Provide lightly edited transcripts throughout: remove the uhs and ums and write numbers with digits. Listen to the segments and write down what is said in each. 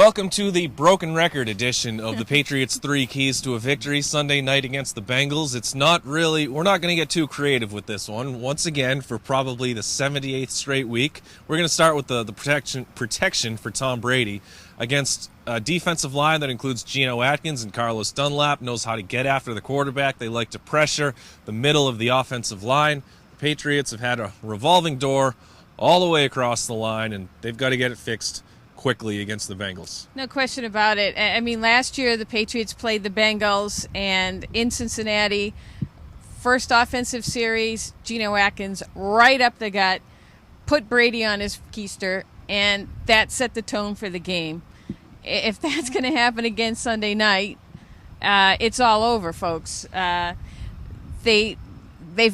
Welcome to the broken record edition of the Patriots' 3 Keys to a Victory Sunday night against the Bengals. We're not going to get too creative with this one. Once again, for probably the 78th straight week, we're going to start with the protection for Tom Brady against a defensive line that includes Geno Atkins and Carlos Dunlap, knows how to get after the quarterback. They like to pressure the middle of the offensive line. The Patriots have had a revolving door all the way across the line, and they've got to get it fixed quickly against the Bengals. No question about it. I mean, last year the Patriots played the Bengals, and in Cincinnati, first offensive series, Geno Atkins right up the gut, put Brady on his keister, and that set the tone for the game. If that's going to happen again Sunday night, it's all over, folks. They've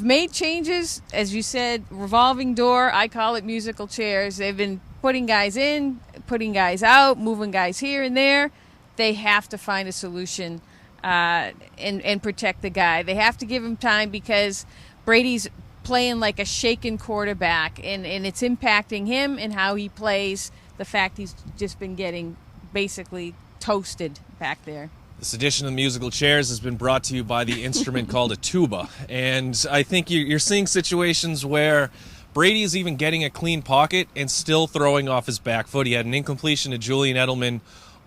made changes, as you said, revolving door. I call it musical chairs. They've been putting guys in, putting guys out, moving guys here and there. They have to find a solution and protect the guy. They have to give him time because Brady's playing like a shaken quarterback, and it's impacting him and how he plays. The fact he's just been getting basically toasted back there. This edition of the Musical Chairs has been brought to you by the instrument called a tuba. And I think you're seeing situations where Brady is even getting a clean pocket and still throwing off his back foot. He had an incompletion to Julian Edelman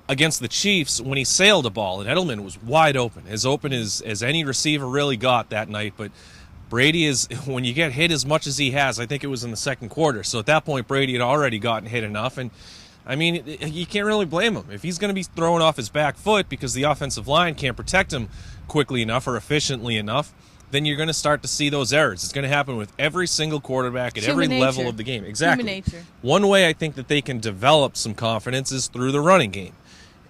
against the Chiefs when he sailed a ball, and Edelman was wide open as any receiver really got that night. But Brady is, when you get hit as much as he has, I think it was in the second quarter. So at that point, Brady had already gotten hit enough. And I mean, you can't really blame him. If he's going to be throwing off his back foot because the offensive line can't protect him quickly enough or efficiently enough, then you're going to start to see those errors. It's going to happen with every single quarterback at every level of the game. Exactly. Human nature. One way I think that they can develop some confidence is through the running game.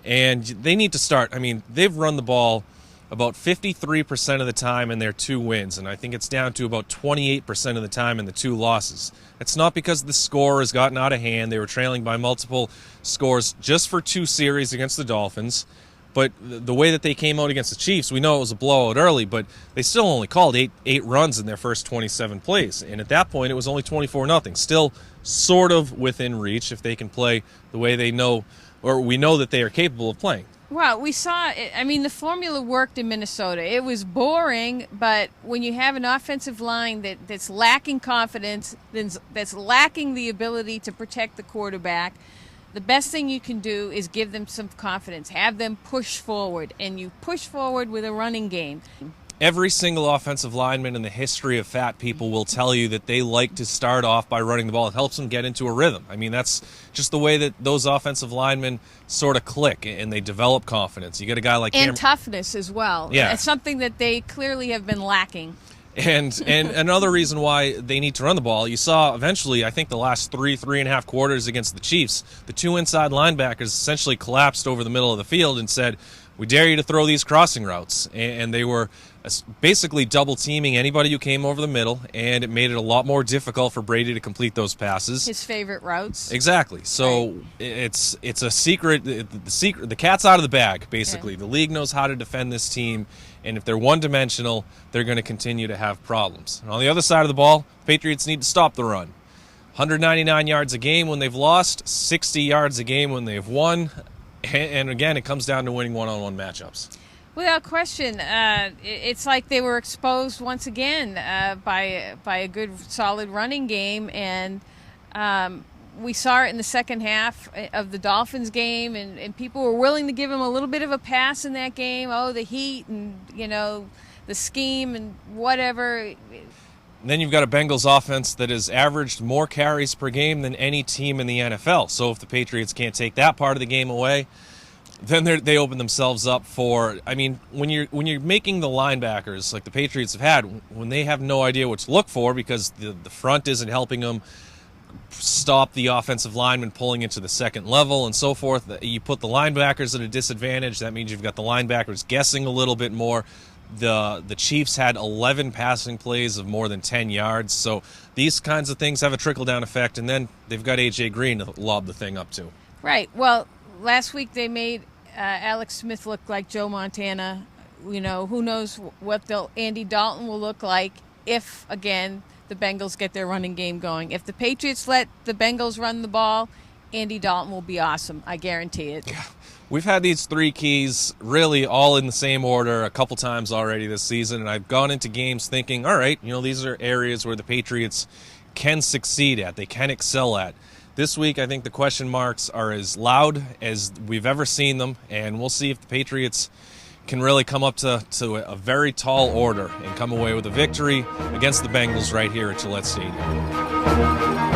And they need to start. I mean, they've run the ball about 53% of the time in their 2 wins, and I think it's down to about 28% of the time in the 2 losses. It's not because the score has gotten out of hand. They were trailing by multiple scores just for 2 series against the Dolphins. But the way that they came out against the Chiefs, we know it was a blowout early, but they still only called eight runs in their first 27 plays. And at that point, it was only 24-0. Still sort of within reach if they can play the way they know, or we know that they are capable of playing. Well, we saw, I mean, the formula worked in Minnesota. It was boring, but when you have an offensive line that's lacking confidence, that's lacking the ability to protect the quarterback, the best thing you can do is give them some confidence. Have them push forward, and you push forward with a running game. Every single offensive lineman in the history of fat people will tell you that they like to start off by running the ball. It helps them get into a rhythm. I mean, that's just the way that those offensive linemen sort of click, and they develop confidence. You get a guy like and toughness as well. Yeah. It's something that they clearly have been lacking. And another reason why they need to run the ball, you saw eventually, I think the last 3.5 quarters against the Chiefs, the 2 inside linebackers essentially collapsed over the middle of the field and said, "We dare you to throw these crossing routes." And they were basically double teaming anybody who came over the middle, and it made it a lot more difficult for Brady to complete those passes. His favorite routes. Exactly. So right. It's a secret. The cat's out of the bag, basically. Yeah. The league knows how to defend this team, and if they're one-dimensional, they're going to continue to have problems. And on the other side of the ball, Patriots need to stop the run. 199 yards a game when they've lost, 60 yards a game when they've won. And again, it comes down to winning one-on-one matchups. Without question, it's like they were exposed once again by a good, solid running game, and we saw it in the second half of the Dolphins game, and people were willing to give him a little bit of a pass in that game. Oh, the heat and, the scheme and whatever. And then you've got a Bengals offense that has averaged more carries per game than any team in the NFL. So if the Patriots can't take that part of the game away, then they open themselves up for, I mean, when you're making the linebackers like the Patriots have had, when they have no idea what to look for because the front isn't helping them stop the offensive lineman pulling into the second level and so forth, you put the linebackers at a disadvantage. That means you've got the linebackers guessing a little bit more. The Chiefs had 11 passing plays of more than 10 yards. So these kinds of things have a trickle-down effect, and then they've got A.J. Green to lob the thing up to. Right. Well, last week they made Alex Smith look like Joe Montana. Who knows what Andy Dalton will look like if, again, the Bengals get their running game going. If the Patriots let the Bengals run the ball, Andy Dalton will be awesome. I guarantee it. Yeah. We've had these 3 keys really all in the same order a couple times already this season, and I've gone into games thinking, all right, these are areas where the Patriots can succeed at, they can excel at. This week, I think the question marks are as loud as we've ever seen them, and we'll see if the Patriots can really come up to a very tall order and come away with a victory against the Bengals right here at Gillette Stadium.